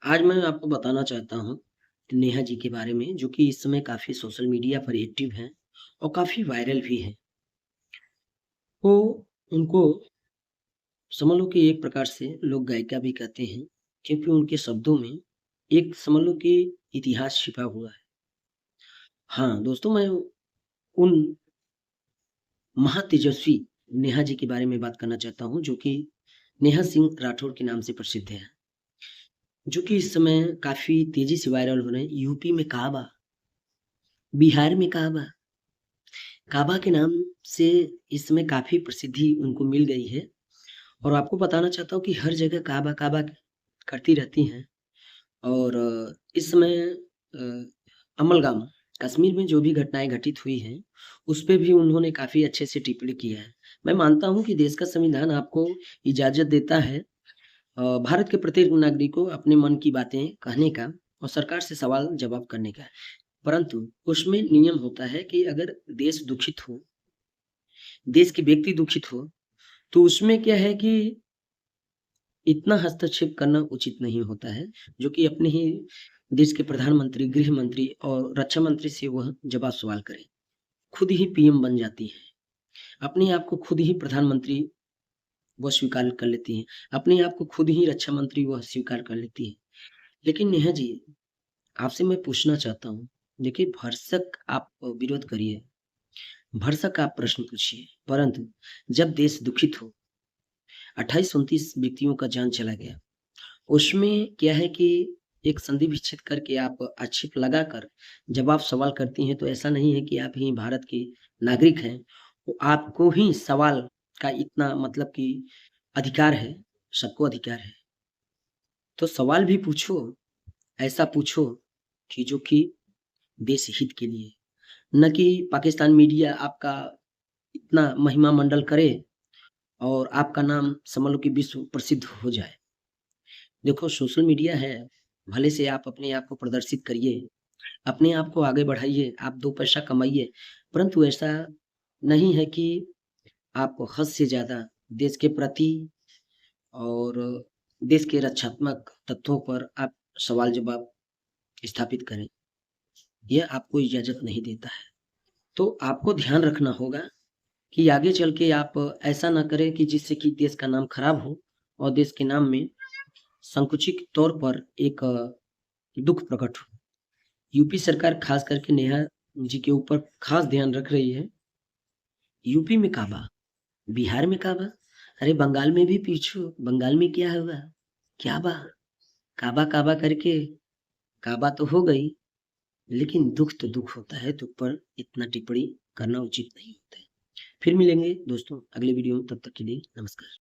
आज मैं आपको बताना चाहता हूँ नेहा जी के बारे में, जो कि इस समय काफ़ी सोशल मीडिया पर एक्टिव हैं और काफ़ी वायरल भी हैं। तो उनको समझ लो कि एक प्रकार से लोग गायिका भी कहते हैं, क्योंकि उनके शब्दों में एक समझ लो कि इतिहास छिपा हुआ है। हाँ, दोस्तों मैं उन महातेजस्वी नेहा जी के बारे में बात करना चाहता हूँ, जो कि नेहा सिंह राठौर के नाम से प्रसिद्ध हैं, जो कि इस समय काफ़ी तेज़ी से वायरल हो रहे हैं। यूपी में काबा, बिहार में काबा, काबा के नाम से इस समय काफ़ी प्रसिद्धि उनको मिल गई है। और आपको बताना चाहता हूँ कि हर जगह काबा, काबा करती रहती हैं। और इस समय अमलगाम, कश्मीर में जो भी घटनाएँ घटित हुई हैं, उस पे भी उन्होंने काफ़ी अच्छे से टिप्पणी किया है। मैं मानता हूँ कि देश का संविधान आपको इजाज़त देता है भारत के प्रत्येक नागरिक को अपने मन की बातें कहने का और सरकार से सवाल-जवाब करने का। परंतु उसमें नियम होता है कि अगर देश दुखित हो, देश के व्यक्ति दुखित हो, तो उसमें क्या है कि इतना हस्तक्षेप करना उचित नहीं होता है, जो कि अपने ही देश के प्रधानमंत्री, गृह मंत्री और रक्षा मंत्री से वह जवाब सवाल करें। खुद ही पीएम बन जाती हैं। अपने आप को खुद ही प्रधानमंत्री वह स्वीकार कर लेती हैं। अपने आप को खुद ही रक्षा मंत्री वह स्वीकार कर लेती हैं। लेकिन नेहा जी, आपसे मैं पूछना चाहता हूँ, देखिए भरसक आप विरोध करिए, भरसक आप प्रश्न पूछिए, परंतु जब देश दुखित हो, 28-29 व्यक्तियों का जान चला गया। उसमें क्या है कि एक संधि विच्छेद करके आप आक्षेप लगाकर जब आप सवाल करती हैं, तो ऐसा नहीं है कि आप ही भारत के नागरिक हैं, तो आपको ही सवाल का इतना मतलब कि अधिकार है, सबको अधिकार है। तो सवाल भी पूछो, ऐसा पूछो कि जो कि देश हित के लिए, न कि पाकिस्तान मीडिया आपका इतना महिमा मंडल करे और आपका नाम समझ लो कि विश्व प्रसिद्ध हो जाए। देखो सोशल मीडिया है, भले से आप अपने आप को प्रदर्शित करिए, अपने आप को आगे बढ़ाइए, आप 2 पैसा कमाइए, परंतु ऐसा नहीं है कि आप हद से ज़्यादा देश के प्रति और देश के रक्षात्मक तत्वों पर आप सवाल-जवाब स्थापित करें। यह आपको इजाज़त नहीं देता है। तो आपको ध्यान रखना होगा कि आगे चल के आप ऐसा ना करें कि जिससे कि देश का नाम खराब हो और देश के नाम में संकुचित तौर पर एक दुःख प्रकट हो। यूपी सरकार खास करके नेहा जी के ऊपर खास ध्यान रख रही है। यूपी में काबा, बिहार में काबा, अरे बंगाल में भी पूछो, बंगाल में क्या हुआ? क्या बा? काबा काबा करके काबा तो हो गई, लेकिन दुःख तो दुःख होता है, दुःख पर इतना टिप्पणी करना उचित नहीं होता है। फिर मिलेंगे दोस्तों अगले वीडियो में, तब तक के लिए नमस्कार।